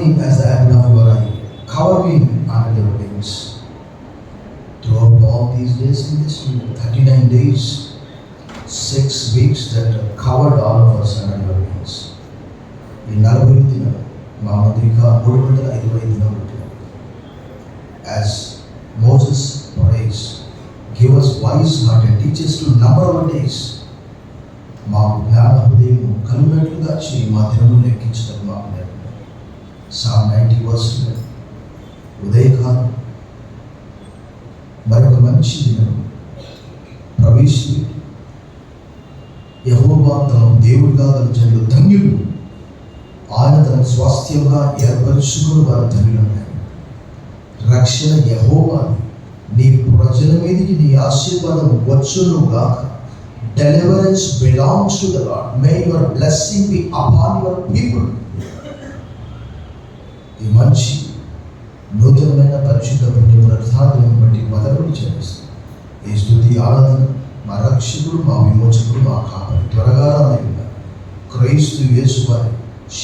me as the apple of your eye. Cover me under your wings. Throughout all these days in this year, 39 days, 6 weeks that covered all of us under your wings. ఈ 40 దినాలు మా మధ్య 350 దినాలు ఉంటుంది. As Moses prays, give us wise heart and teach us to number our days. మా జ్ఞాన హృదయం కలుగునట్లుగా చేయి, మా దినములు లెక్కించడం మాకు నేర్పండి. Psalm 90 verse 11. ఉదయకాలం మరొక మంచి దినం ప్రవేశి యెహోవా తన దేవుడిగా గల జనులు ధన్యులు, ఆయన తన స్వాస్థ్యంగా ఏర్పరచుకుని వారు ధన్యులన్నారు. రక్షణ యెహోవాది, నీ ప్రజల మీదకి నీ ఆశీర్వాదం వచ్చునుగాక. Deliverance belongs to the Lord. May your blessing be upon your people. ఈ మంచి నూతనమైన పరిశుద్ధ పుణ్యములను బట్టి మొదలు చేస్తాం. ఈ స్తుతి ఆరాధన మా రక్షకుడు, మా విమోచకుడు, మా కాపరి త్వరగా రానయ్యున్న క్రీస్తు యేసు వారి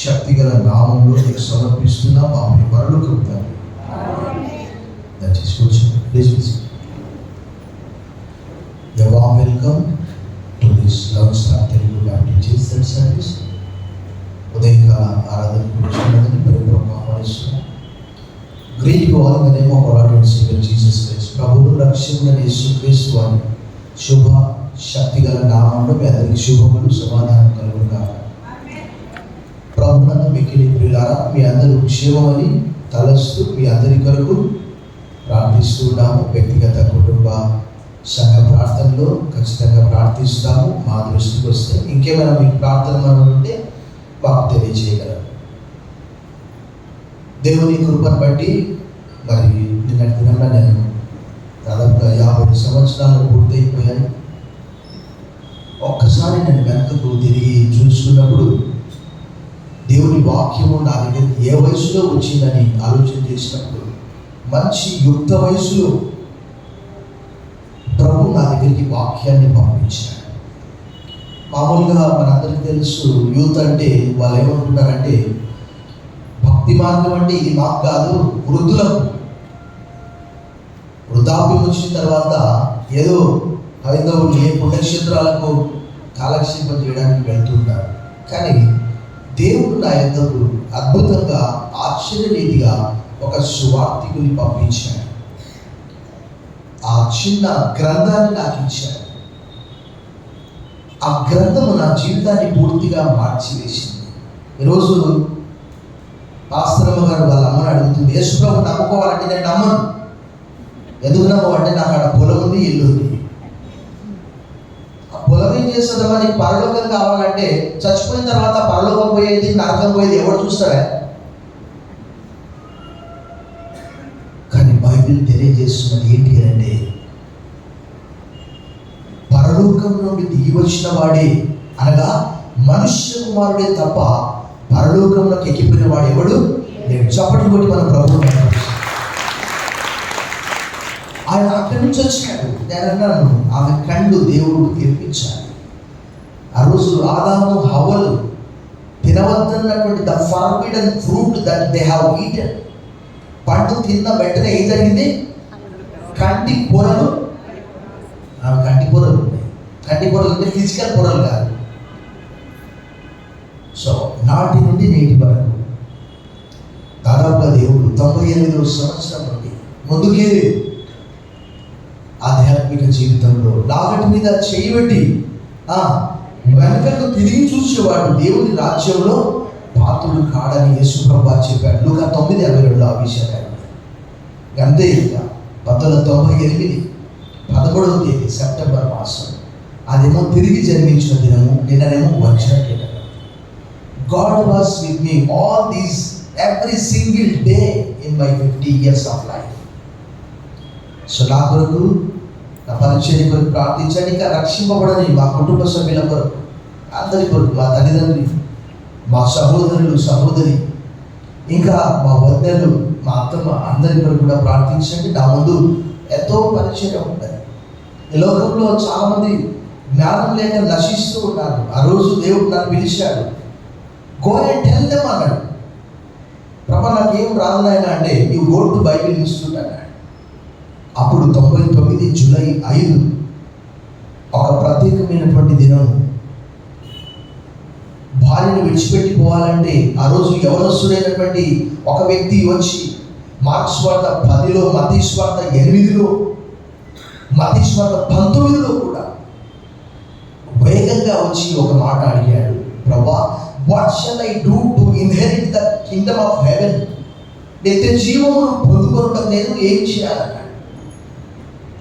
శక్తిగల నామంలో నీకు సమర్పిస్తున్నా మా పరులు కృతాలు. Please listen. You're warm welcome to this Love Star Telugu Baptist Jesus service. ఉదయకాల ఆరాధనకు వచ్చినందుకు పరిపూర్ణ ఆహ్వానిస్తున్నాం. Greet you all in the name of our Lord and Savior Jesus Christ. ప్రభువు రక్షకుడైన యేసుక్రీస్తు వారి శుభ శక్తిగల నామంలో మీ అందరికీ శుభములు సమాధానం కలుగును గాక. ప్రభువునందు మిక్కిలి ప్రియులారా, మీ అందరూ క్షేమమని తలస్తూ మీ అందరి కొరకు ప్రార్థిస్తున్నాము. వ్యక్తిగత కుటుంబ సంఘ ప్రార్థనలో ఖచ్చితంగా ప్రార్థిస్తాము. మా దృష్టికి వస్తే ఇంకేమైనా మీకు ప్రార్థన ఉంటే మాకు తెలియజేయగలరు. దేవుని కృపను బట్టి మరి నిన్నటి దినంలో నేను దాదాపుగా 50 సంవత్సరాలు పూర్తయిపోయాయి. ఒక్కసారి నేను వెనకకు తిరిగి చూసుకున్నప్పుడు దేవుని వాక్యము నా దగ్గర ఏ వయసులో వచ్చిందని ఆలోచన చేసినప్పుడు మంచి యుక్త వయసులో ప్రభు నా దగ్గరికి వాక్యాన్ని పంపించాడు. మామూలుగా మనందరికీ తెలుసు, యూత్ అంటే వాళ్ళు ఏమనుకుంటారంటే భక్తి మార్గం అంటే ఇది మాకు కాదు, వృద్ధులకు. వృద్ధాప్యం వచ్చిన తర్వాత ఏదో హైందవులు ఏ పుణ్యక్షేత్రాలకు కాలక్షేపం చేయడానికి వెళ్తుంటారు. కానీ దేవుడు నా యొద్దకు అద్భుతంగా ఆశ్చర్యరీతిగా ఒక సువార్తికుని పంపించాడు. ఆ చిన్న గ్రంథాన్ని నాకు ఇచ్చాడు. ఆ గ్రంథము నా జీవితాన్ని పూర్తిగా మార్చివేసింది. ఈరోజు పాస్టరమ్మ గారు వాళ్ళ అమ్మని అడుగుతుంది, యేసుప్రభు నమ్ముకోవాలంటే నేను నమ్మను. ఎందుకు నమ్మవంటే నాకు అక్కడ పొలం ఉంది, ఇల్లు ఉంది. ఆ పొలం ఏం చేస్తుందమ్మా, నీకు పరలోకం కావాలంటే చచ్చిపోయిన తర్వాత పరలోకం పోయేది నరకం పోయేది ఎవరు చూస్తారా? బైబిల్ తెలియజేస్తున్నది ఏంటి అంటే, పరలోకం నుండి దిగి వచ్చిన వాడే, అనగా మనుష్య కుమారుడే తప్ప పరలోకంలోకి ఎక్కిపోయిన వాడు ఎవడు లేడు. చప్పటి కొట్టి మన ప్రభువు ఆయన అక్కడి నుంచి వచ్చాడు. నేను అన్నాను, ఆమె కళ్ళు దేవుడు తెరిపించాలి. ఆ రోజు ఆదాము హవ్వలు తినవద్దన్నటువంటి the forbidden fruit that they have eaten, పండు తిన్న వెంటనే ఏం జరిగింది? కంటి పొరలు ఉన్నాయి. కంటి పొరలు అంటే ఫిజికల్ పొరలు కాదు. సో నాటి నుండి నేటి వరకు దాదాపుగా దేవుడు 98వ సంవత్సరం నుండి ముందుకే ఆధ్యాత్మిక జీవితంలో లాగటి మీద చేయబెట్టి వెనకకు తిరిగి చూసేవాడు దేవుని రాజ్యంలో పాత్రుడు కాడని యేసుప్రభువు చెప్పాడు. లూకా 9:22 ఆ విషయాన్ని. అంతే ఇంకా 1998 11వ తేదీ సెప్టెంబర్ మాసం, అదేమో తిరిగి జన్మించిన దినము. నిన్ననేమో వచ్చినట్టు. God was with me all these every single day in my 50 years of life. So నా కొరకు, నా పరిచర్య కొరకు ప్రార్థించండి. ఇంకా రక్షింపబడని మా కుటుంబ సభ్యుల కొరకు, అందరి కొరకు, మా తల్లిదండ్రులు, మా సహోదరులు సహోదరి, ఇంకా మా వద్దలు, మా అత్తమ్మ, అందరి కొరకు కూడా ప్రార్థించండి. నా ముందు ఎంతో పరిచయం ఉంటుంది. ఈ లోకంలో చాలామంది జ్ఞానం లేక నశిస్తూ ఉన్నారు. ఆ రోజు దేవుడు నన్ను పిలిచాడు, గో అండ్ టెల్ దెమ్ అన్నాడు. ప్రభా నాకేం రాదు నాయన అంటే, you go to Bible institute అన్నాడు. అప్పుడు 99 జూలై 5 ఒక ప్రత్యేకమైనటువంటి దినం. భార్యను విడిచిపెట్టి పోవాలంటే ఆ రోజు యవనస్తుడైనటువంటి ఒక వ్యక్తి వచ్చి మార్క్స్ వార్త 10లో, మత్తయి వార్త 8లో, మత్తయి వార్త 19లో కూడా వేగంగా వచ్చి ఒక మాట అడిగాడు, ప్రభా what shall I do to inherit the kingdom of heaven? నిత్య జీవమును పొందుకోవడం నేను ఏం చేయాలన్నాడు.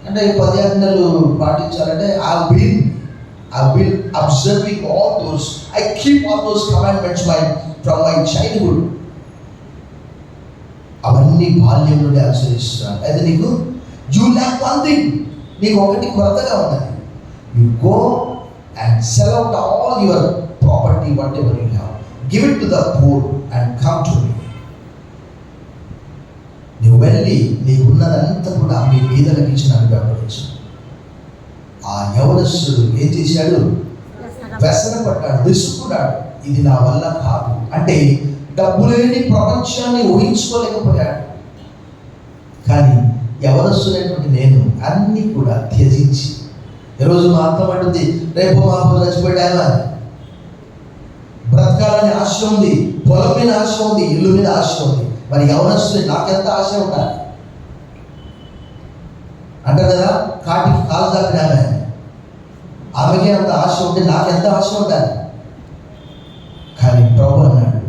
అంటే 10 ఆజ్ఞలు పాటించాలంటే I will observing all those, I keep all those commandments from my childhood. అవన్నీ బాల్యం నుండి అనుసరిస్తున్నాను. అయితే నీకు యూ ల్యాక్ వన్ థింగ్, నీకు ఒకటి కొరతగా ఉన్నది. You go and sell out all your property, whatever you have, give it to the poor and come to me. నువ్వు వెళ్ళి నీకున్నదంతా కూడా మీ బీదలకు ఇచ్చి నన్ను వెంబడించు. ఆ యవనస్తుడు ఏం చేశాడు? వ్యసన పడ్డాడు, విసుక్కున్నాడు. ఇది నా వల్ల కాదు అంటే డబ్బు లేని ప్రపంచాన్ని ఊహించుకోలేకపోయాడు. కానీ యవనస్తుడైనటువంటి నేను అన్నీ కూడా త్యజించి, ఈరోజు మా అర్థం అంటుంది రేపు మాకు చచ్చిపోయామా, బ్రతకాలని ఆశ ఉంది, పొలం మీద ఆశ ఉంది, ఇల్లు మీద ఆశ ఉంది. మరి యవనస్తుడు నాకెంత ఆశ ఉండాలి అంటారు కదా, కాటికి కాలు చాపిన ఆమెకే అంత ఆశ ఉంటే నాకెంత ఆశ ఉండాలి. కానీ ప్రభు అన్నాడు,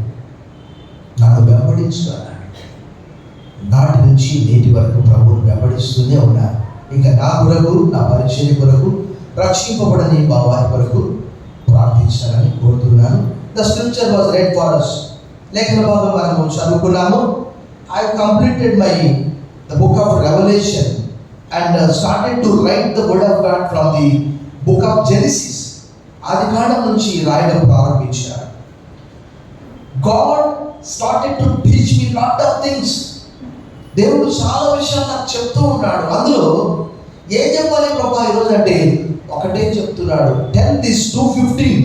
నన్ను వెంబడించు అన్నాడు. నాటి నుంచి నేటి వరకు ప్రభువును వెంబడిస్తూనే ఉన్నాను. ఇంకా నా కొరకు, నా పరిచయం కొరకు, రక్షింపబడని మా వారి కొరకు ప్రార్థించాలని కోరుతున్నాను. The scripture was read for us. లేఖన భాగం మనము చదువుకున్నాము. I completed the book of revolution and started to write the word of God from the book of Genesis. ఆది కాండం నుంచి రాయడం ప్రారంభించారు. God started to teach me lot of things. దేవుడు చాలా విషయాలు నాకు చెప్తూ ఉన్నాడు. అందులో ఏం చెప్పాలి ప్రభా ఈరోజు అంటే ఒకటే చెప్తున్నాడు. 10:2:15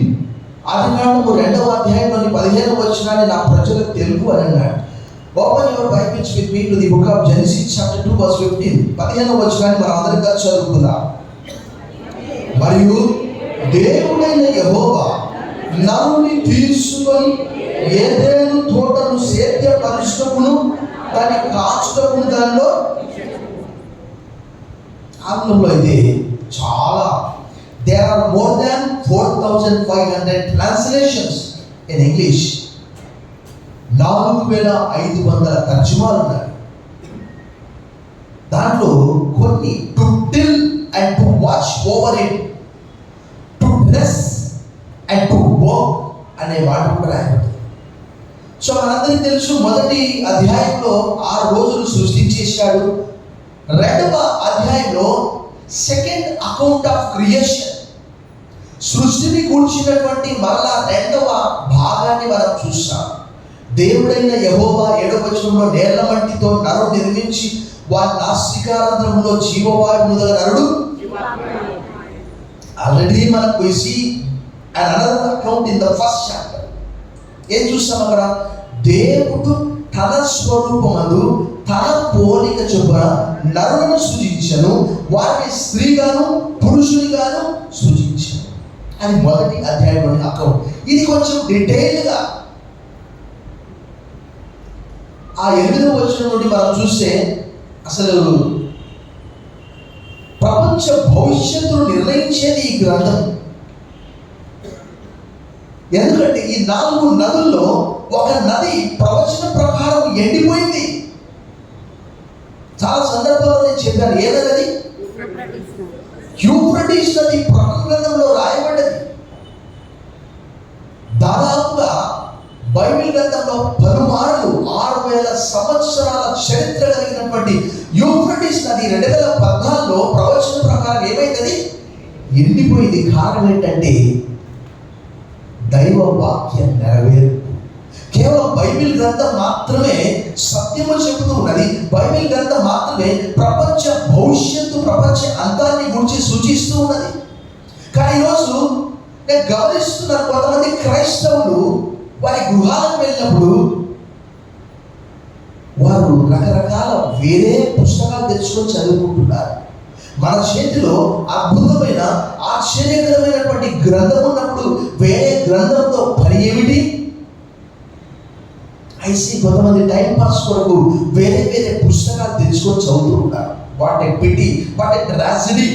ఆదికాండము 2వ అధ్యాయంలోని 15వ వచనాన్ని నా ప్రజలకు తెలుగు అని అన్నాడు. Open your Bibles with me to the book of Genesis chapter 2 verse 15. 15వ వచనాన్ని మనం అందరం కలిసి చదువుకుందాం. మరియు దేవుడైన యెహోవా నరుని తీసుకొని ఏదెను తోటను సేద్యపరుచుటకును దాన్ని కాచుటకును దానిలో, ఆంగ్లంలో అయితే చాలా there are more than 4,500 translations in English. 4,500 తర్జుమాలు ఉన్నాయి. దాంట్లో కొన్ని to till and to watch over it, to dress and to work అనే మాట కూడా రాయబడింది. సో మనందరికీ తెలుసు, మొదటి అధ్యాయంలో 6 రోజులు సృష్టించేశాడు. 2వ అధ్యాయంలో సెకండ్ అకౌంట్ ఆఫ్ క్రియేషన్, సృష్టిని కూర్చున్నటువంటి మరలా 2వ భాగాన్ని మనం చూస్తాం. దేవుడైన యెహోవా 7వ వచనంలో నేల మట్టితో నరుడు నిర్మించి వారి నాసికారంధ్రములో జీవవాయువు నరుడు. ఆల్రెడీ మనకు వేసి and another account in the first chapter ఏం చూస్తాం అక్కడ? దేవుడు తన స్వరూపమందు తన పోలిక చొప్పున నరులను సృజించను, వారిని స్త్రీగాను పురుషునిగాను సృజించను. అది మొదటి అధ్యాయంలోని అకౌంట్. ఇది కొంచెం డీటెయిల్గా ఆ 8వ వచనం నుండి మనం చూస్తే అసలు ప్రపంచ భవిష్యత్తును నిర్ణయించేది ఈ గ్రంథం. ఎందుకంటే ఈ 4 నదుల్లో ఒక నది ప్రవచన ప్రకారం ఎండిపోయింది. చాలా సందర్భాల్లో నేను చెప్పాను, ఏ నది? యూఫ్రటీస్ నది ప్రకటన గ్రంథంలో రాయబడ్డది. దాదాపుగా బైబిల్ గ్రంథంలో పలుమార్లు 6,000 సంవత్సరాల చరిత్ర కలిగినటువంటి యూఫ్రటీస్ నది 2014లో ప్రవచన ప్రకారం ఏమైంది? ఎండిపోయింది. కారణం ఏంటంటే దైవ వాక్యం నెరవేర్పు. కేవలం బైబిల్ గ్రంథం మాత్రమే సత్యము చెబుతూ ఉన్నది. బైబిల్ గ్రంథం మాత్రమే ప్రపంచ భవిష్యత్తు, ప్రపంచ అంతాన్ని గురించి సూచిస్తూ ఉన్నది. కానీ ఈరోజు నేను గమనిస్తున్నాను, కొంతమంది క్రైస్తవులు వారి గృహాలకు వెళ్ళినప్పుడు వారు రకరకాల వేరే పుస్తకాలు తెచ్చుకొని చదువుకుంటున్నారు. మన చేతిలో అద్భుతమైన ఆశ్చర్యకరమైనటువంటి గ్రంథం ఉన్నప్పుడు వేరే గ్రంథంతో పని ఏమిటి? ఐసి కొంతమంది టైం పాస్ కొరకు వేరే వేరే పుస్తకాలు తెచ్చుకొని చదువుతూ ఉంటారు. What a pity, what a tragedy.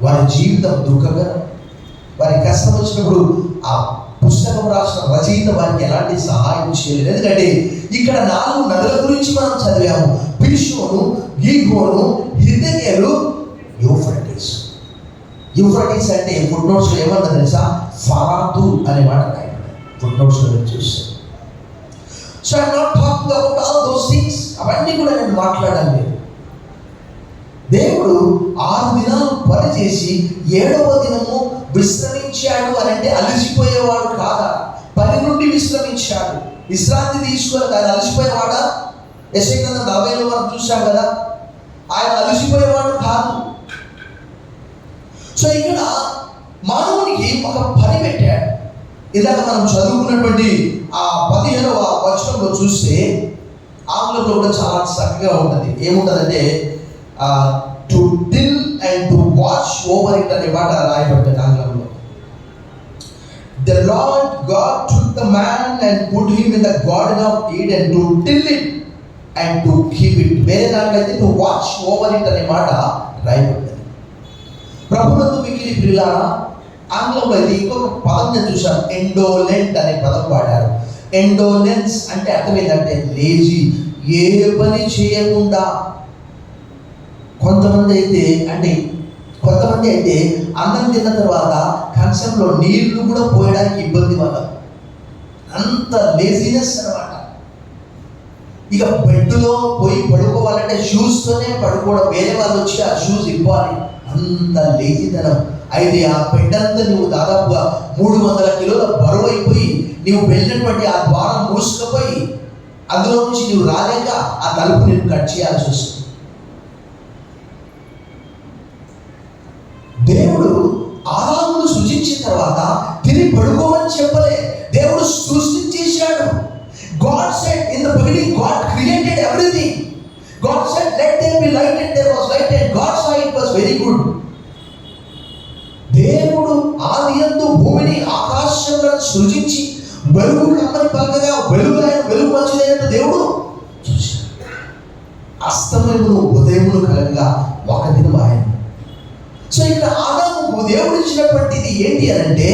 వారి జీవితం దుఃఖకరం. వారి కష్టం వచ్చినప్పుడు ఆ పుస్తకం రాసిన రచయిత వారికి ఎలాంటి సహాయం చేయలేదు. ఎందుకంటే ఇక్కడ 4 నదుల గురించి మనం చదివాము. పిషోను, గీహోను, హిద్దెకెలు, యూఫ్రటీస్. యూఫ్రటీస్ అంటే ఫుట్ నోట్స్ ఏమన్నా తెలుసా? ఫరాతు అనే మాట రాయబడింది ఫుట్ నోట్స్ చూస్తే. So I not talking about all those things. అవన్నీ కూడా నేను మాట్లాడాలి. దేవుడు 6 దినాలు పని చేసి 7వ దినము విశ్రమించాడు అని అంటే అలసిపోయేవాడు కాదా? పని నుండి విశ్రమించాడు. విశ్రాంతి తీసుకొని ఆయన అలసిపోయేవాడా? యెషయా గ్రంథం 40లో మనం చూసాం కదా, ఆయన అలసిపోయేవాడు కాదు. సో ఇక్కడ మానవునికి ఒక పని పెట్టాడు. ఇలాగ మనం చదువుకున్నటువంటి ఆ 15వ వచనంలో చూస్తే ఆంగ్లంలో కూడా చాలా చక్కగా ఉంటుంది. ఏముంటుందంటే to till and to watch over it అనే మాట రాయబడ్డది ఆంగ్లంలో. The Lord God took the man and put him in the garden of Eden to till it and to keep it. వేరే దాంట్లో అయితే టు వాచ్ ఓవర్ ఇట్ అనే మాట రాయబడ్డది. ప్రభునందు మిక్కిలి ప్రియులారా, ఆంగ్లంలో అయితే ఇంకొక పదం నేను చూశాను, ఎండోలెంట్ అనే పదం వాడారు. ఎండోలెన్స్ అంటే అర్థం ఏంటంటే లేజీ, ఏ పని చేయకుండా. కొంతమంది అయితే అన్నం తిన్న తర్వాత కంచంలో నీళ్లు కూడా పోయడానికి ఇబ్బంది వాళ్ళకు, అంత లేజినెస్ అన్నమాట. ఇక బెడ్లో పోయి పడుకోవాలంటే షూస్తోనే పడుకోవడం, వేరే వాళ్ళు వచ్చి ఆ షూస్ ఇవ్వాలి, అంత లేజితనం. అయితే ఆ బెడ్ అంతా నువ్వు దాదాపుగా 300 కిలోల బరువు అయిపోయి నువ్వు వెళ్ళినటువంటి ఆ ద్వారం మూసుకుపోయి అందులో నుంచి నువ్వు రాలేక ఆ తలుపు నేను కట్ చేయాల్సి వస్తుంది. దేవుడు ఆదామును సృజించిన తర్వాత తిని పడుకోమని చెప్పలే, దేవుడు సృష్టించేశాడు. God said in the beginning, God created everything. God said let there be light and there was light and God saw it was very good. దేవుడు ఆదియందు భూమిని ఆకాశములను సృజించి వెలుగు కమ్మని పలకగా వెలుగు మంచిదైనట్టు దేవుడు చూశాడు. అస్తమయమును ఉదయమును కలగగా ఒక దినం ఆయన. సో ఇక్కడ ఆదాముకు దేవుడు ఇచ్చినటువంటిది ఏంటి అని అంటే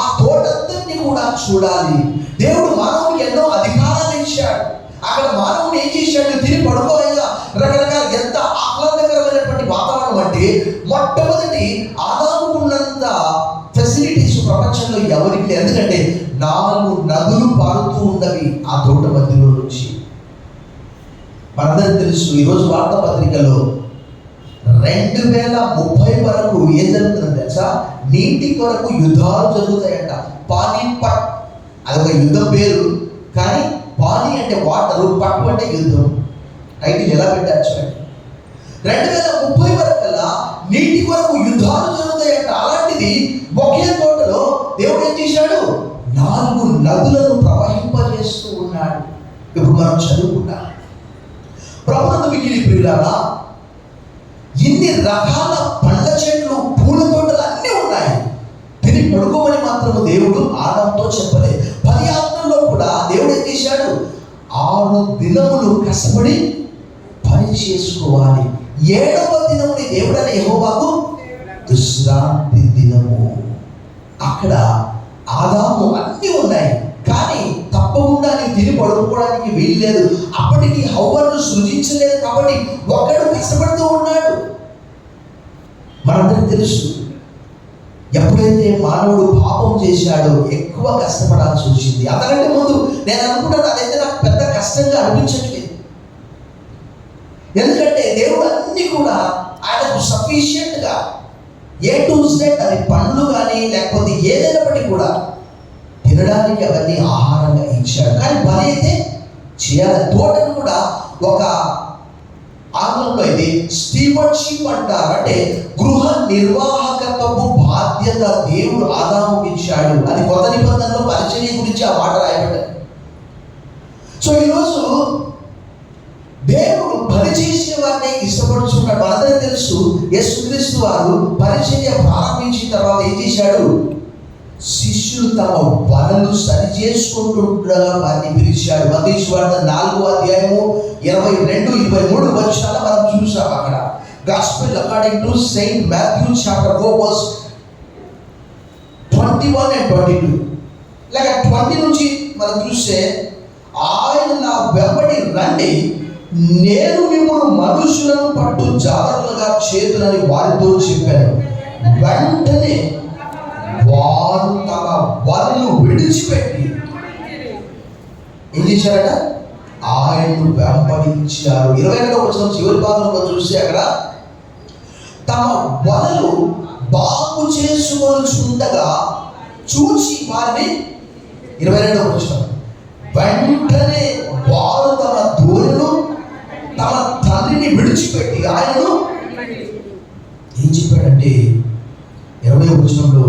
ఆ తోటంతటిని కూడా చూడాలి. దేవుడు మానవునికి ఎన్నో అధికారాలు ఇచ్చాడు. అక్కడ మానవుడు ఏం చేశాడు? తిని పడుకోలేక రకరకాల ఎంత ఆహ్లాదకరమైనటువంటి వాతావరణం అంటే మొట్టమొదటి ఆదాముకు ఉన్నంత ఫెసిలిటీస్ ప్రపంచంలో ఎవరికి లేదు. ఎందుకంటే 4 నదులు పారుతూ ఉన్నవి ఆ తోట మధ్యలో నుంచి. మనందరికీ తెలుసు, ఈరోజు వార్తాపత్రికలో 2030 వరకు ఏం జరుగుతుందో తెలుసా? నీటి కొరకు యుద్ధాలు జరుగుతాయంట. పానీపట్ అదొక యుద్ధం పేరు, కానీ పానీ అంటే వాటరు, పట్టు అంటే యుద్ధం. టైటిల్ ఎలా పెట్టారు చూడండి. 2030 వరకల్లా నీటి కొరకు యుద్ధాలు జరుగుతాయంట. అలాంటిది ఒకే తోటలో దేవుడు ఏం చేశాడు? 4 నదులను ప్రవహింపజేస్తూ ఉన్నాడు. ఇప్పుడు మనం చదువుకున్నాం. ప్రభునందు మిక్కిలి ప్రియులారా, ఇన్ని రకాల పండ్ల చెట్లు, పూల తోటలు అన్నీ ఉన్నాయి. తిని పడుకోమని మాత్రము దేవుడు ఆదాముతో చెప్పలేదు. 10 ఆజ్ఞల్లో కూడా దేవుడు ఏం చేశాడు? 6 దినములు కష్టపడి పని చేసుకోవాలి. 7వ దినముని దేవుడని యెహోవాకు విశ్రాంతి దినము. అక్కడ ఆదాము అన్నీ ఉన్నాయి, కానీ తప్పకుండా నీవు తిని పడుకోవడానికి వీల్లేదు. అప్పటికి హవ్వను సృజించలేదు కాబట్టి ఒక్కడు కష్టపడుతూ ఉన్నాడు. మనందరికీ తెలుసు, ఎప్పుడైతే మానవుడు పాపం చేశాడో ఎక్కువ కష్టపడాల్సి వచ్చింది. అంతకంటే ముందు నేను అనుకున్నాను అదైతే నాకు పెద్ద కష్టంగా అనిపించట్లేదు. ఎందుకంటే దేవుడు అన్ని కూడా ఆయనకు సఫిషియెంట్గా ఏ టు జెడ్, అది పండ్లు కానీ లేకపోతే ఏదైనప్పటికీ కూడా తినడానికి అవన్నీ ఆహారంగా ఇచ్చాడు. కానీ పని అయితే చేయాలి. తోటను కూడా ఒక ఆంగ్లంలో అయితే స్టీవర్షిప్ అంటారు. అంటే గృహ నిర్వాహకత్వపు బాధ్యత దేవుడు ఆదాముకి ఇచ్చాడు. అది కొత్త నిబంధనలో పరిచర్య గురించి ఆ మాట రాయబడ్డది. సో ఈరోజు దేవుడు పని చేసే వారిని ఇష్టపడుతున్నాడు. మనందరికీ తెలుసు, యేసుక్రీస్తు వారు పరిచర్య ప్రారంభించిన తర్వాత ఏం చేశాడు? శిష్యులు తమ వలలు సరి చేసుకుంటుండగా వారిని పిలిచాడు. మత్తయి సువార్త 4వ అధ్యాయము 22-23 వచనాలు మనం చూసాం. అక్కడ gospel according to Saint Matthew chapter 4 verse 21 and 22. లేక 20 నుంచి మనం చూస్తే, ఆయన నా వెంబడి రండి, నేను మిమ్మల్ని మనుషులను పట్టు జాగ్రత్తగా చేతులని వారితో చెప్పాను. వెంటనే వారు తమ వలను విడిచిపెట్టి ఏం చేశారట? ఆయన్ను వెంబడించారు. 22వ వచనం చివరి భాగంలో చూస్తే అక్కడ తమ వలలు బాగు చేసుకొనుచుండగా చూసి వారిని 22వ వచనం, వెంటనే వారు తమ దూరను తమ తండ్రిని విడిచిపెట్టి ఆయనను ఏం చెప్పాడంటే 20వ వచనంలో,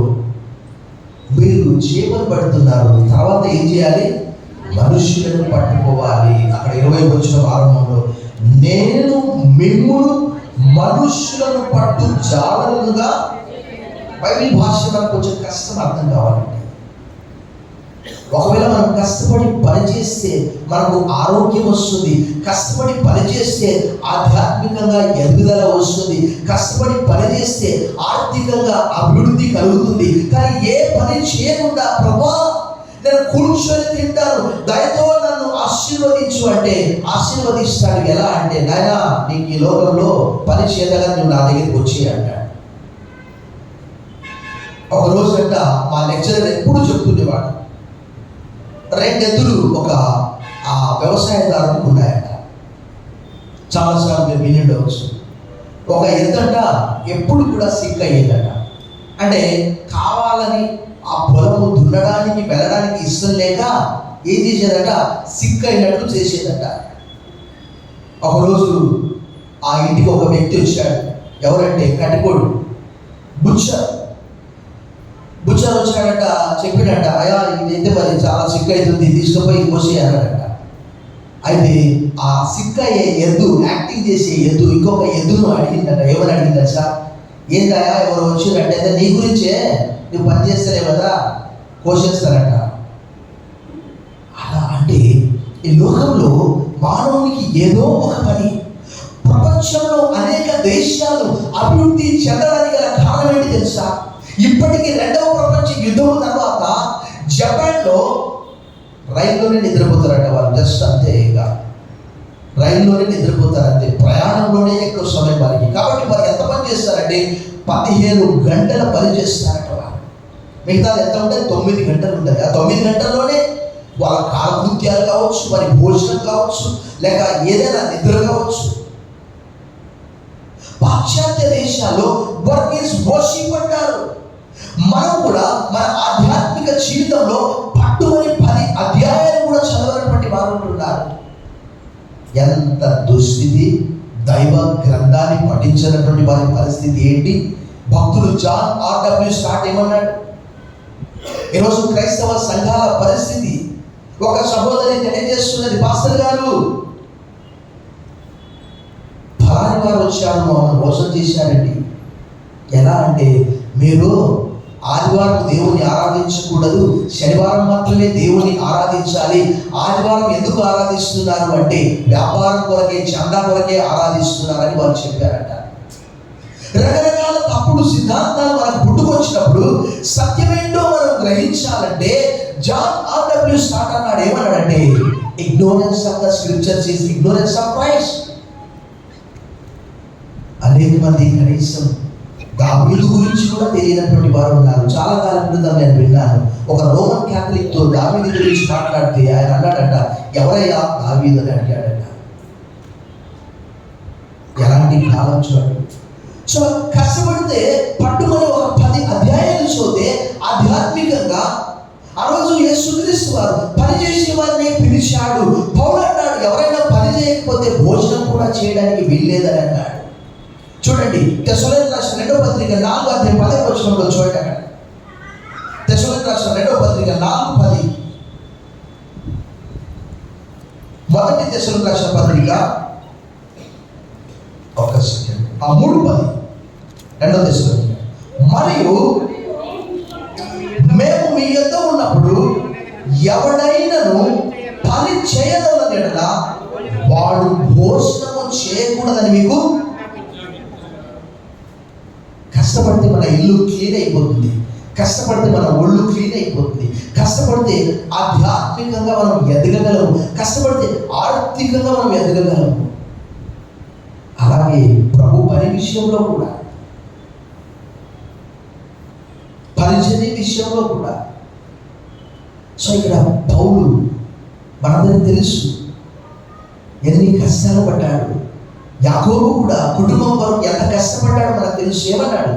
మీరు చేపలు పడుతున్నారు, తర్వాత ఏం చేయాలి? మనుషులను పట్టుకోవాలి. అక్కడ 20వ వచనం ఆరంభంలో, నేను మిమ్మును మనుషులను పట్టు జాలరులుగా. బైబిల్ భాష మనకు కొంచెం కష్టం అర్థం కావాలంటే, ఒకవేళ మనం కష్టపడి పనిచేస్తే మనకు ఆరోగ్యం వస్తుంది, కష్టపడి పనిచేస్తే ఆధ్యాత్మికంగా ఎదుగుదల వస్తుంది, కష్టపడి పనిచేస్తే ఆర్థికంగా అభివృద్ధి కలుగుతుంది. కానీ ఏ పని చేయకుండా ప్రభా నేను కూర్చొని తింటాను, దయతో నన్ను ఆశీర్వదించు అంటే ఆశీర్వదిస్తాడు. ఎలా అంటే, నాయనా నీకు ఈ లోకంలో పని చేయగా నువ్వు నా దగ్గరికి వచ్చి అంటాడు. ఒక రోజంట మా లెక్చరర్ ఎప్పుడు చెప్తుండేవాడు, 2 ఎద్దులు ఒక వ్యవసాయదారునికి ఉన్నాయట. చాలాసార్లు మీరు విని ఉండవచ్చు. ఒక ఎద్దంట ఎప్పుడు కూడా సిక్ అయ్యేదట. అంటే కావాలని ఆ పొలము దున్నడానికి వెళ్ళడానికి ఇష్టం లేక ఏం చేసేదట? సిక్ అయినట్లు చేసేదట. ఒకరోజు ఆ ఇంటికి ఒక వ్యక్తి వచ్చాడు. ఎవరంటే కటికోడు, బుచ్చర్ వచ్చాడట. చెప్పినట్ట, అయ్యా ఇదైతే మరి చాలా సిక్ అవుతుంది, తీసుకుపోయి కోసేయాలట. అయితే ఆ సిక్ అయ్యే ఎద్దు, యాక్టింగ్ చేసే ఎద్దు ఇంకొక ఎద్దును అడిగిందట. ఏమని అడిగిందట? సార్ ఏంటయా ఎవరు వచ్చిందంటే, నీ గురించే, నువ్వు పని చేస్తేనే కదా కోసేస్తారట. అలా అంటే ఈ లోకంలో మానవునికి ఏదో ఒక పని. ప్రపంచంలో అనేక దేశాలు అభివృద్ధి చెందడానికి గల కారణం ఏంటి తెలుసా? ఇప్పటికీ 2వ ప్రపంచ యుద్ధం తర్వాత జపాన్లో రైల్లోనే నిద్రపోతారట వాళ్ళు. జస్ట్ అంతే, ఇంకా రైల్లోనే నిద్రపోతారు అంతే. ప్రయాణంలోనే ఎక్కువ సమయం వారికి. కాబట్టి వారు ఎంత పని చేస్తారంటే 15 గంటల పని చేస్తారట వారు. మిగతా ఎంత ఉంటుంది? 9 గంటలు ఉంటుంది. ఆ 9 గంటల్లోనే వాళ్ళ కాలకృత్యాలు కావచ్చు, వారి భోజనం కావచ్చు, లేక ఏదైనా నిద్ర కావచ్చు. పాశ్చాత్య దేశాల్లో వర్క్ ఈజ్ వర్షిప్ అంటారు. మనం కూడా మన ఆధ్యాత్మిక జీవితంలో పట్టుమని 10 అధ్యాయాలు కూడా చదవనటువంటి వారు ఉంటున్నారు. ఎంత దుస్థితి! దైవ గ్రంథాన్ని పఠించినటువంటి వారి పరిస్థితి ఏంటి? భక్తులు జాన్ R.W. స్టార్ట్ ఏమన్నాడు? ఈరోజు క్రైస్తవ సంఘాల పరిస్థితి ఒక సహోదరి తెలియజేస్తున్నది, పాస్టర్ గారు ఫలాని వారు వచ్చారు, మమ్మల్ని మోసం చేశారండి. ఎలా అంటే, మీరు ఆదివారం దేవుని ఆరాధించకూడదు, శనివారం మాత్రమే దేవుని ఆరాధించాలి. ఆదివారం ఎందుకు ఆరాధిస్తున్నారు అంటే వ్యాపారం కొరకే, చందా కొరకే ఆరాధిస్తున్నారని వాళ్ళు చెప్పారట. రకరకాల తప్పుడు సిద్ధాంతాలు మనకు పుట్టుకొచ్చినప్పుడు సత్యమేంటో మనం గ్రహించాలంటే జాన్ R.W. స్టార్ట్ అన్నాడు. ఏమన్నాడంటే, ignorance of the scriptures is ignorance of Christ. అనేక మంది కనీసం దావీదు గురించి కూడా తెలియనటువంటి వారు ఉన్నారు. చాలా కాలం క్రితం నేను విన్నాను, ఒక రోమన్ క్యాథలిక్తో దావీదు గురించి మాట్లాడితే ఆయన అన్నాడట, ఎవరయ్యా దావీదు అని అడిగాడట. ఎలాంటి కాలం చూడండి. సో కష్టపడితే పట్టుకొని ఒక 10 అధ్యాయాలు చదివితే ఆధ్యాత్మికంగా ఆ రోజు యేసుక్రీస్తు వారు పని చేసే వారిని పిలిచాడు. పౌలు అన్నాడు, ఎవరైనా పని చేయకపోతే భోజనం కూడా చేయడానికి వీల్లేదని అన్నాడు. చూడండి, తెస్సలోనికీయులకు రాసిన 2వ పత్రిక 4వ అధ్యాయం 10వ వచనంలో చూడండి. తెస్సలోనికీయులకు రాసిన 2వ పత్రిక 4:10. మొదటి తెస్సలోనికీయులకు రాసిన పత్రిక ఒక సెకండ్. ఆ 3:10 2వ దశలోనికె. మరియు మేము మీ యొద్ద ఉన్నప్పుడు ఎవడైనను పని చేయదన్న ఎడల వాడు భోజనము చేయకూడదని మీకు. కష్టపడితే మన ఇల్లు క్లీన్ అయిపోతుంది, కష్టపడితే మన ఒళ్ళు క్లీన్ అయిపోతుంది, కష్టపడితే ఆధ్యాత్మికంగా మనం ఎదగగలము, కష్టపడితే ఆర్థికంగా మనం ఎదగగలము. అలాగే ప్రభు పని విషయంలో కూడా, పరిచర్య విషయంలో కూడా. సో ఇక్కడ పౌలు మనందరికీ తెలుసు ఎన్ని కష్టాలు పడ్డాడు. యాకోబు కూడా కుటుంబం వరకు ఎంత కష్టపడ్డాడో మనకు తెలుసు. ఏమన్నాడు?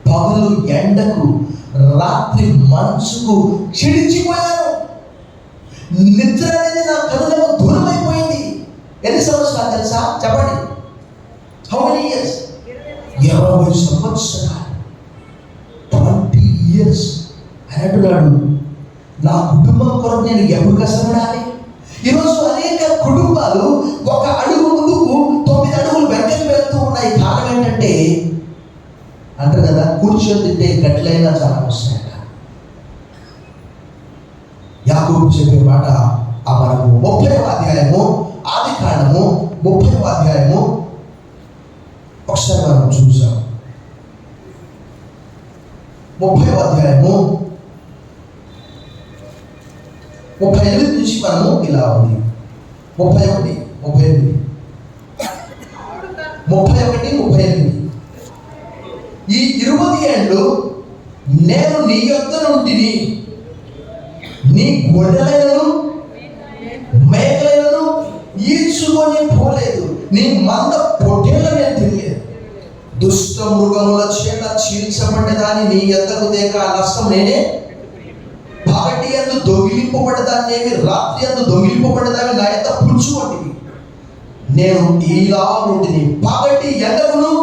పగలు ఎండకు రాత్రి మంచుకు క్షీణించిపోయాను, నిద్ర అనేది నా కనులకు దూరం అయిపోయింది. ఎన్ని సంవత్సరాలు తెలుసా? చెప్పండి. How many years? 20 సంవత్సరాలు, 20 years. అని అంటున్నాడు, నా కుటుంబం కొరకు నేను ఎప్పుడు కష్టపడాలి? ఈరోజు అనేక కుటుంబాలు ఒక అడుగు ముందుకు 9 అడుగులు వెనక్కి వెళ్తూ ఉన్నాయి. కారణం ఏంటంటే, అంటారు కదా, కూర్చొని తింటే గట్లైనా చాలా వస్తాయట. యాకోబు చెప్పే మాట ఆ మనము 30వ అధ్యాయము, ఆదికాండము 30వ అధ్యాయము ఒకసారి మనం చూసాం. 30వ అధ్యాయము 38 నుంచి మనము ఇలా ఉంది. 31, 38 ఈ 20 ఏళ్ళు నేను నీ యొద్ద నుండి నీ గొర్రెలను మేకలను ఈడ్చుకొని పోలేదు, నీ మంద పొట్టేళ్ళను నేను తినలేదు. దుష్ట మృగముల చేత చీల్చబడ్డదాన్ని నీ యొద్దకు దేక నష్టం నేనే. పగటి యందు దొంగిలింపబడ్డదాన్నేమి, రాత్రి యందు దొంగిలింపబడ్డదాన్ని నా యొద్ద పుచ్చుకొంటివి. నేను ఇలా నుండి పగటి ఎండకును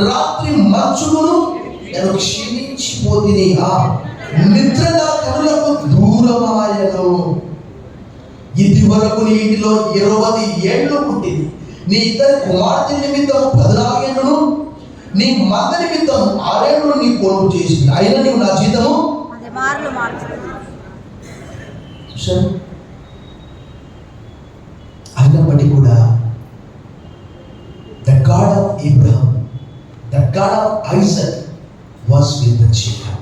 రాత్రి మంచును నేను క్షీణించిపోతిని. నిద్ర నా కనులకు దూరమాయను. ఇది వరకు నీ ఇంటిలో 20 ఏళ్ళు పుట్టింది. నీ 2 కుమార్తె నిమిత్తం 14 ఏళ్ళను, నీ మంద నిమిత్తం 6 ఏళ్ళు నీ పొరుగు చేసింది. అయినా నీవు నా జీతము అయినప్పటికీ కూడా the God of Abraham, the God of Isaac was with the children.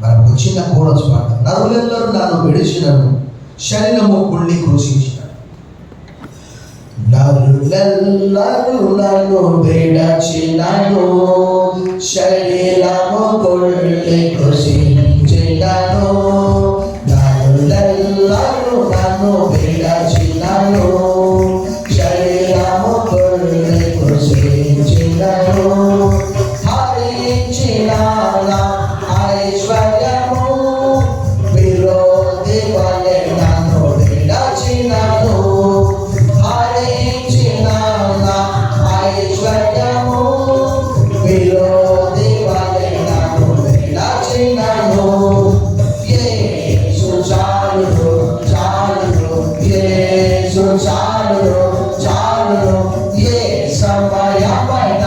మనకు చిన్న కోరస్ పాట, నరులెల్లరూ నన్ను విడిచినను, శరీరము కుళ్ళి కృషించినను. నరులెల్లరూ నన్ను విడిచినను, శరీరము కుళ్ళి కృషించినను. నరులెల్లరూ నన్ను విడిచినను, శరీరము కుళ్ళి కృషించినను. హరించిన ఐశ్వర్యము విరోధి వలె నన్ను విడచినను. హరించిన ఐశ్వర్యము విరోధి వలె నన్ను విడచినను. యేసు చాలును, చాలును, యేసు చాలును, చాలును. ఏ సమయమైన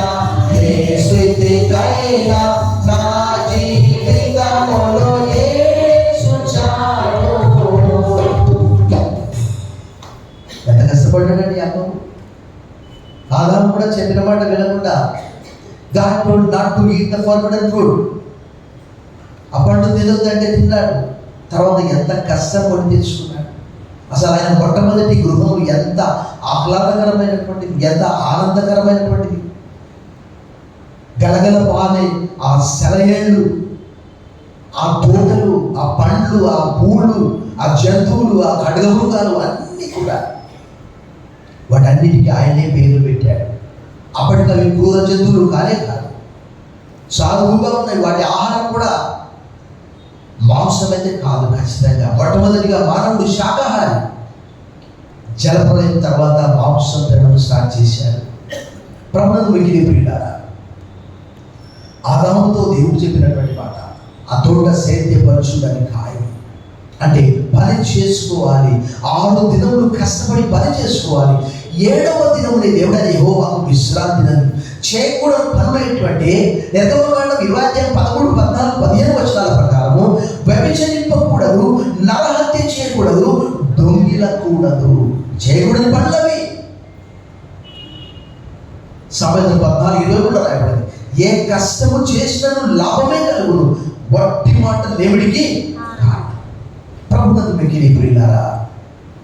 ఏ స్థితికైనా నా జీవితములో యేసు చాలును. ఎంత కష్టపడ్డాడండి యాకోబు. ఆదాము కూడా చెప్పిన మాట వినకుండా God told not to eat the forbidden fruit. ఆ పండు తినొద్దంటే తిన్నాడు. తర్వాత ఎంత కష్టపడి తెచ్చుకున్నాడు. అసలు ఆయన మొట్టమొదటి గృహం ఎంత ఆహ్లాదకరమైనటువంటిది, ఎంత ఆనందకరమైనటువంటిది. గలగల పాలే ఆ సెలయేళ్ళు, ఆ తోటలు, ఆ పండ్లు, ఆ పూలు, ఆ జంతువులు, ఆ ఖడ్గమృగాలు అన్నీ కూడా వాటన్నిటికీ ఆయనే పేర్లు పెట్టాడు. అప్పటికి అవి క్రూర జంతువులు కానే కాదు, సాధువుగా ఉన్నాయి. వాటి ఆహారం కూడా మాంసం అయితే కాదు. ఖచ్చితంగా మొట్టమొదటిగా మానవుడు శాకాహారి. జలప్రలయం తర్వాత మాంసం తినడం స్టార్ట్ చేశాడు. ప్రభువును మిగిలి ప్రియులారా, ఆదాముతో దేవుడు చెప్పినటువంటి మాట, ఆ తోట సేద్యపరచుడని ఖాయం. అంటే పని చేసుకోవాలి, 6 దినములు కష్టపడి పని చేసుకోవాలి. 7వ దినముని దేవుడైన యెహోవాకు విశ్రాంతి దినము. చేయకూడని పనులు ఏంటంటే నిర్గమకాండం 20-13-14-15 ప్రకారము వ్యభిచరింపకూడదు, నరహత్య చేయకూడదు, దొంగిలకూడదు. చేయకూడని పనులవి. సామెతలు 14:20 రాయబడింది, ఏ కష్టము చేసినను లాభమే కలుగును, వట్టి మాట దేవుడికి ప్రభునందు మిక్కిలి ప్రియులారా.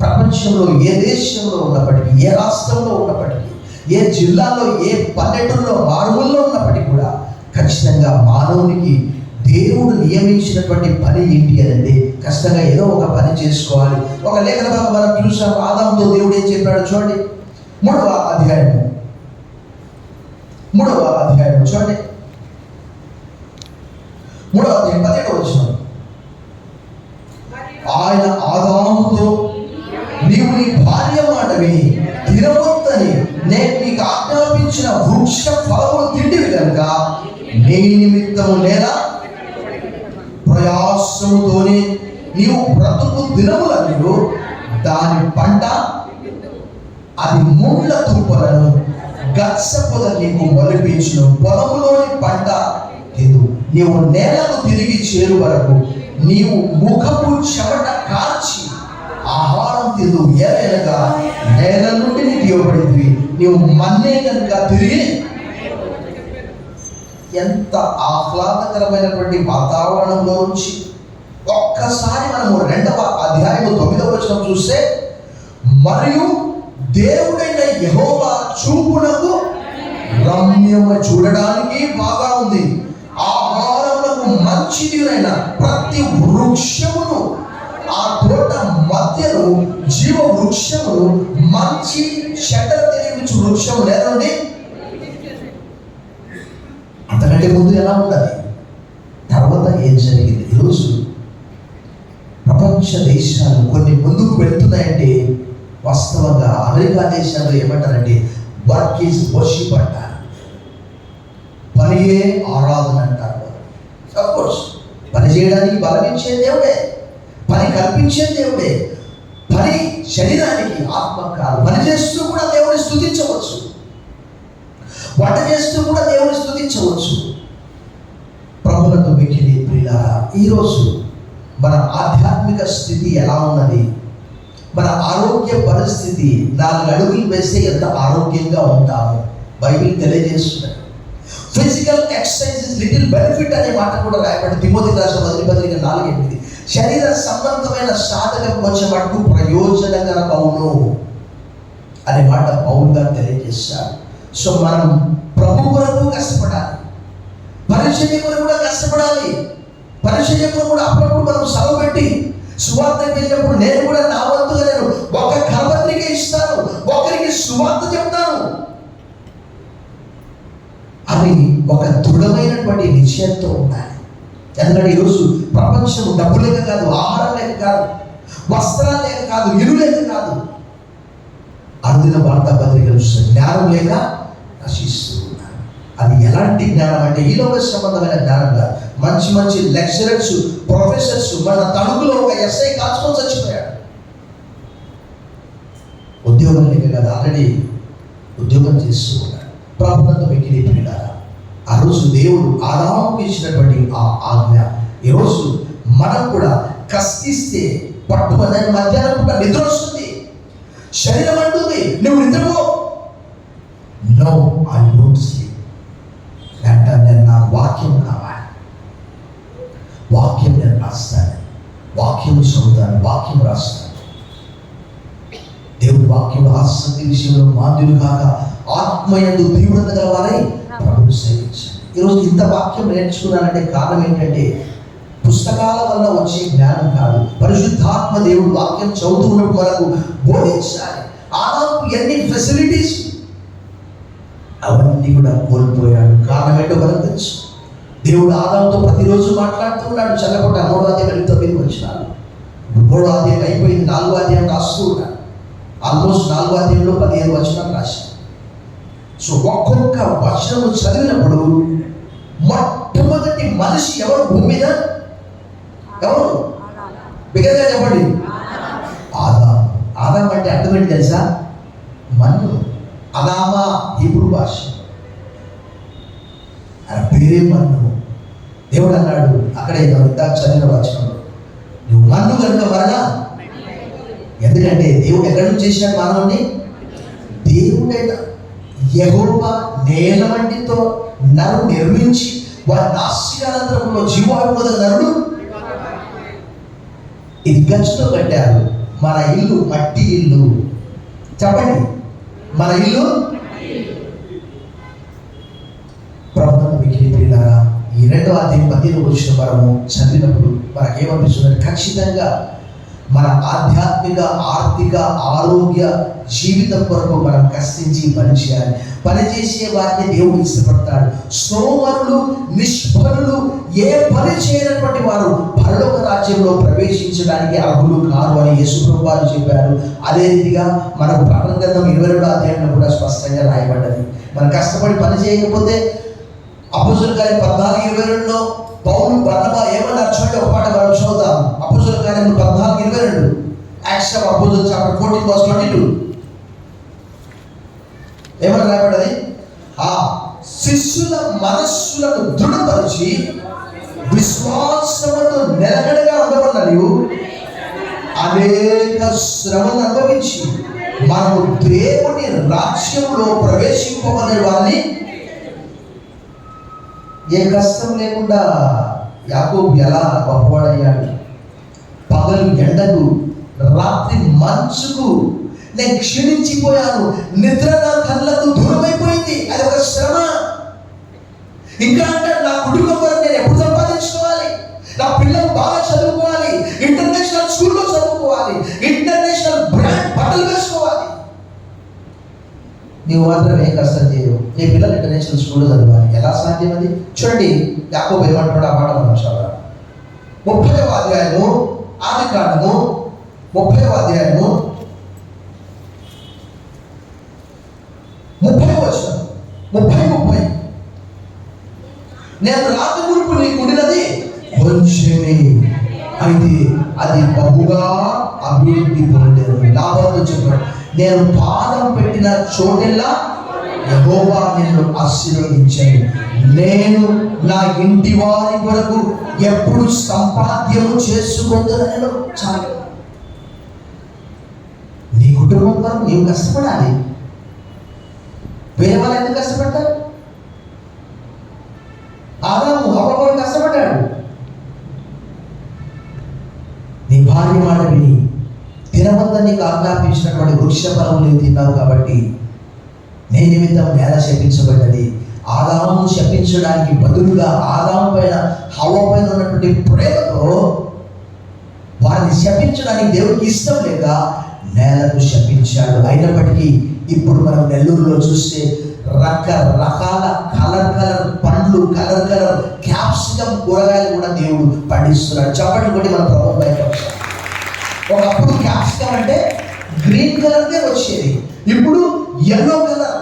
ప్రపంచంలో ఏ దేశంలో ఉన్నప్పటికీ, ఏ రాష్ట్రంలో ఉన్నప్పటికీ, ఏ జిల్లాలో, ఏ పల్లెటూరులో, మారుమూలలో ఉన్నప్పటికీ కూడా ఖచ్చితంగా మానవునికి దేవుడు నియమించినటువంటి పని ఏంటి అనంటే కష్టంగా ఏదో ఒక పని చేసుకోవాలి. ఒక లేఖన భాగం మనం చూసాం. ఆదాముతో దేవుడు ఏం చెప్పాడో చూడండి. 3వ అధ్యాయం చూడండి. 3వ అధ్యాయం 17వ వచనం. ఆయన ఆదాముతో, నీవు నీ భార్య మాట విని తినవద్దని నేను నీకు ఆజ్ఞాపించిన వృక్ష ఫలములు తింటివి కనుక నీ నిమిత్తము నేల ప్రయాసముతోనే నీవు బ్రతుకు దినములను దాని పంట అది ముళ్ళ తుప్పలను గచ్చ పొద నీకు మొలిపించును. పొలములోని పంట తిను. నీవు నేలకు తిరిగి చేరు వరకు నీవు ముఖపు చెమట కాల్చి ఆహారం తిను. ఏలనగా నేల నుండి నీకు ఇవ్వబడింది, నీవు మన్నే కనుక తిరిగి. ఎంత ఆహ్లాదకరమైనటువంటి వాతావరణంలో నుంచి ఒక్కసారి మనము 2వ అధ్యాయం 9వ వచనం చూస్తే, మరియు దేవుడైన యెహోవా చూపునకు రమ్యము, చూడడానికి బాగా ఉంది, ఆహారములకు మంచిదిరైన ప్రతి వృక్షమును, ఆ తోట మధ్యలో జీవ వృక్షమును, మంచి చెడ్డ తెలియచ్చు వృక్షము లేదండి. అంతకంటే ముందు ఎలా ఉండాలి, తర్వాత ఏం జరిగింది? ఈరోజు ప్రపంచ దేశాలు కొన్ని ముందుకు వెళ్తున్నాయంటే వాస్తవంగా అమెరికా దేశాల్లో ఏమంటారంటే వర్క్ ఈజ్ వర్షిప్ అంటారు, పనియే ఆరాధన అంటారు. అఫ్కోర్స్ పని చేయడానికి బలమిచ్చే దేవుడే, పని కల్పించే దేవుడే. పని శరీరానికి, ఆత్మ కాదు. పని చేస్తూ కూడా దేవుని స్తుతించవచ్చు, వంట చేస్తూ కూడా దేవుని స్తుతించవచ్చు. ప్రభువుతో మిక్కిలి ప్రియులారా, ఈరోజు మన ఆధ్యాత్మిక స్థితి ఎలా ఉన్నది, మన ఆరోగ్య పరిస్థితి, 4 అడుగులు వేస్తే ఎంత ఆరోగ్యంగా ఉంటాము బైబిల్ తెలియజేస్తున్నది. Physical exercise is little benefit అనే మాట కూడా రాయబడి తిమోతికి రాసిన 1 4:8. శరీర సంబంధమైన సాధకం కొంచెం మటుకు ప్రయోజనకరమవును అనే మాట పౌలు గారు తెలియజేశారు. సో మనం ప్రభు కొరకు కష్టపడాలి, పరిచర్య కొరకు కూడా కష్టపడాలి. పరిచర్య కొరకు కూడా అప్పుడప్పుడు మనం సెలవు పెట్టి సువార్త వెళ్ళినప్పుడు నేను కూడా నా వంతుగా నేను ఒక కరపత్రిక ఇస్తాను, ఒకరికి సువార్త చెప్తాను అని ఒక దృఢమైనటువంటి నిశ్చయంతో ఉండాలి. ఎందుకంటే ఈరోజు ప్రపంచం డబ్బు లేక కాదు, ఆహారం లేక కాదు, వస్త్రాలు లేక కాదు, ఇల్లు లేక కాదు, అనుదిన వార్తాపత్రికలు జ్ఞానం లేక నశిస్తూ ఉన్నారు. అది ఎలాంటి జ్ఞానం అంటే ఈ లోక సంబంధమైన జ్ఞానం కాదు. మంచి మంచి లెక్చరర్స్, ప్రొఫెసర్స్ మన తణుకులో ఒక ఎస్ఐ కాల్చుకొని చచ్చిపోయాడు. ఉద్యోగం లేక కాదు, ఆల్రెడీ ఉద్యోగం చేస్తూ ఉన్నాడు. ప్రభువుతో మిక్కిలి ప్రియులారా, ఆ రోజు దేవుడు ఆదాముకు ఇచ్చినటువంటి ఆ ఆజ్ఞ ఈరోజు మనం కూడా కష్టిస్తే పట్టుమని మధ్యాహ్నం పూట నిద్ర వస్తుంది, శరీరం అంటుంది నువ్వు నిద్రపో. No, I don't sleep. అంటే నేను నా వాక్యం కావాలి, వాక్యం నేను రాస్తాను, వాక్యం చదువుతాను, వాక్యం రాస్తాను. దేవుడి వాక్యం ఆసక్తి విషయంలో మాంద్యులు కాక ఆత్మయందు తీవ్రత గలవారై ప్రభువును సేవించండి. ఈరోజు ఇంత వాక్యం నేర్చుకున్నానంటే కారణం ఏంటంటే పుస్తకాల వల్ల వచ్చే జ్ఞానం కాదు, పరిశుద్ధాత్మ దేవుడు వాక్యం చదువుతూ ఉన్నప్పుడు మనకు బోధించాలి. ఆదాముకు ఎన్ని ఫెసిలిటీస్ అవన్నీ కూడా కోల్పోయాడు. కారణం ఏంటో మనకు తెలుసు. దేవుడు ఆదాముతో ప్రతిరోజు మాట్లాడుతూ ఉన్నాడు. చల్లకొట్ట 3వ అధ్యాయం 9 వచనాలు. 3వ అధ్యాయం అయిపోయింది, 4వ అధ్యాయం రాస్తూ ఉన్నాడు. ఆల్మోస్ట్ 4వ అధ్యాయంలో 15 వచనాలు రాశాడు. సో ఒక్కొక్క వచనము చదివినప్పుడు మొట్టమొదటి మనిషి ఎవరు భూమి మీద? ఎవరు? బిగ్గరగా చెప్పండి. ఆదాం. ఆదాం అంటే అర్థం ఏంటి తెలుసా? మన్ను. అదామా హీబ్రూ భాష, ఆయన పేరే మన్ను. దేవుడు అన్నాడు అక్కడే ఇందాక చదివిన వచనంలో, నువ్వు మన్ను కనుక మరలా. ఎందుకంటే దేవుడు ఎక్కడి నుంచి చేశాడు మానవుని? దేవుడైన యెహోవా నేల వంటితో నరు నిర్మించి వారి నాసికానంతరంలో జీవాయువుల నరుడు. ఇది గచ్చుతో కట్టారు. మన ఇల్లు మట్టి ఇల్లు. చెప్పండి, మన ఇల్లు. ప్రభుత్వం మిగిలిపోయినారా? ఈ 2వ అధ్యాయం 15 వచ్చిన మనము చదివినప్పుడు మనకేమనిపిస్తుంది? ఖచ్చితంగా మన ఆధ్యాత్మిక, ఆర్థిక, ఆరోగ్య జీవితం కొరకు మనం కష్టించి పనిచేయాలి. పనిచేసే వారిని దేవుడు ఇష్టపడతాడు. సోమరులు, నిష్ఫలులు, ఏ పని చేయనటువంటి వారు పరలోక రాజ్యంలో ప్రవేశించడానికి అర్హులు కారు అని యేసుప్రభువు వారు చెప్పారు. అదే రీతిగా మనకు ప్రకటన గ్రంథం 22వ అధ్యాయంలో కూడా స్పష్టంగా రాయబడ్డది. మనం కష్టపడి పని చేయకపోతే అపోస్తలుల కార్యం 14:22లో పౌలు బర్నబా ఏమన్నారు చూడండి. ఒక పాట మనం చదువుతాం. అపోస్తలుల కార్యం 14:22, యాక్ట్స్ ఆఫ్ అపోస్టల్స్ చాప్టర్ 14:22 ఏమని రాయబడ్డది? ఆ శిష్యుల మనస్సులను దృఢపరిచి విశ్వాసముతో నిలకడగా ఉండమన్నారు. అనేక శ్రమను అనుభవించి మనము దేవుని రాజ్యంలో ప్రవేశింపబడే వారిని. ఏ కష్టం లేకుండా యాకోబు ఎలా గొప్పవాడయ్యాడు? పగలు ఎండకు, రాత్రి మంచుకు నేను క్షీణించిపోయాను, నిద్ర నా కళ్ళకు దూరమైపోయింది. అది ఒక శ్రమ. ఇంకా అంటే నా కుటుంబం వరకు నేను ఎప్పుడు సంపాదించుకోవాలి, నా పిల్లలు బాగా చదువుకోవాలి, ఇంటర్నేషనల్ స్కూల్లో చదువుకోవాలి, ఇంటర్నేషనల్ బ్రాండ్ బట్టలు వేసుకోవాలి. నీవు మాత్రం ఏం కష్టం చేయవు. నీ పిల్లలు ఇంటర్నేషనల్ స్కూల్లో చదవాలి. ఎలా సాధ్యం అది? చూడండి, యాకోబు ఏమంటాడు ఆ మాట మనం చదవాలి. 30వ అధ్యాయము, ఆదికాండము 30వ అధ్యాయము 30వ వచనం, 30 నేను రాత్రి మునుపు నీ కుడినది కొంచెమే, అయితే అది బహుగా అభివృద్ధి పొందేను. లాభంతో చెప్పాడు, నేను పాదం పెట్టిన చోటెల్లా యెహోవా నిన్ను ఆశీర్వదించాను. నేను నా ఇంటి వారి కొరకు ఎప్పుడు సంపాద్యము చేసుకుంటున్నాను. చాలు. నీ కుటుంబం కొరకు నీవు కష్టపడాలి. వేరే వాళ్ళు ఎందుకు కష్టపడతారు? ఆదాము హవ్వ కష్టపడ్డాడు. నీ భార్య మాట విని తినవద్దని నీకు ఆజ్ఞాపించినటువంటి వృక్ష ఫలము నీవు తిన్నావు కాబట్టి నీ నిమిత్తం నేల శపించబడ్డది. ఆదాము శపించడానికి బదులుగా ఆదాము పైన హవ్వ పైన ఉన్నటువంటి ప్రేమతో వారిని శపించడానికి దేవుడికి ఇష్టం లేక నేలకు శపించాడు. అయినప్పటికీ ఇప్పుడు మనం నెల్లూరులో చూస్తే రకరకాల కలర్ పండ్లు, కలర్ క్యాప్సికమ్ కూరగాయలు కూడా దేవుడు పండిస్తున్నాడు. చెప్పండి కొట్టి మన ప్రభుత్వం బయట. ఒకప్పుడు క్యాప్సికమ్ అంటే గ్రీన్ కలర్కే వచ్చేది, ఇప్పుడు ఎల్లో కలర్,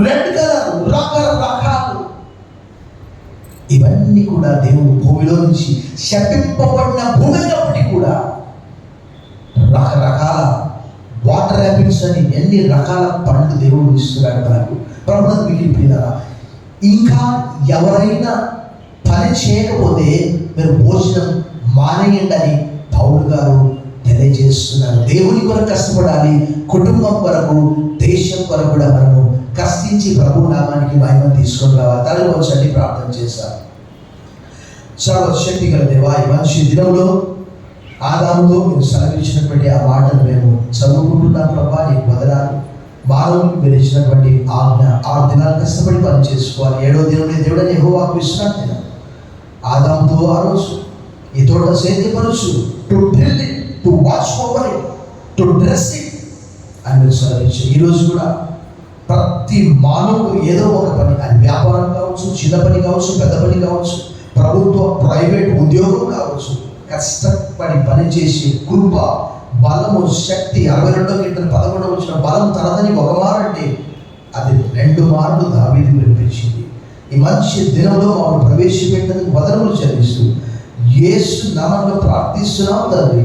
రెడ్ కలర్, రకరకాలు. ఇవన్నీ కూడా దేవుడు భూమిలో నుంచి శపింపబడిన భూమి అయినప్పటికీ కూడా రకరకాల వాటర్ యాపిల్స్ అని ఎన్ని రకాల పండ్లు దేవుడు ఇస్తున్నాడు మనకు. ప్రభుత్వం మిగిలిపోయినారా? ఇంకా ఎవరైనా పని చేయకపోతే మీరు భోజనం మానేయండి అని పౌలు గారు తెలియజేస్తున్నారు. దేవుని కొరకు కష్టపడాలి, కుటుంబం కొరకు, దేశం కొరకు కూడా మనము కష్టించి ప్రభు నామానికి మహిమ తీసుకొని రావాలి. తనలో వచ్చి ప్రార్థన చేశారు. సర్వశక్తి గల దేవా, ఈ మంచి దినంలో ఆదాముతో మీరు సెలవిచ్చినటువంటి ఆ మాటలు మేము చదువుకుంటున్నాం ప్రభా. నీకు వదలాలి. మానవునికి మీరు ఇచ్చినటువంటి ఆజ్ఞ 6 దినాలు కష్టపడి పని చేసుకోవాలి. 7వ దినం దేవుడని యెహోవాకు విశ్రాంతి దినం. ఆదాముతో ఆ రోజు ఈ తోట సేద్యపరచు, to drill it, to watch over it, to dress it అని మీరు సెలవించారు. ఈరోజు కూడా ప్రతి మానవుడు ఏదో ఒక పని, అది వ్యాపారం కావచ్చు, చిన్న పని కావచ్చు, పెద్ద పని కావచ్చు, ప్రభుత్వ ప్రైవేట్ ఉద్యోగం కావచ్చు, కష్టపడి పనిచేసి కృప, బలము, శక్తి 62 కీర్తన 11 వచ్చిన బలం తనదని ఒక మారంటే అది 2 మార్లు దావీదు వినిపించింది. ఈ మంచి దినంలో మాకు ప్రవేశపెట్టినందుకు వదనములు చెల్లిస్తూ యేసు నామములో ప్రార్థిస్తున్నాం తండ్రి.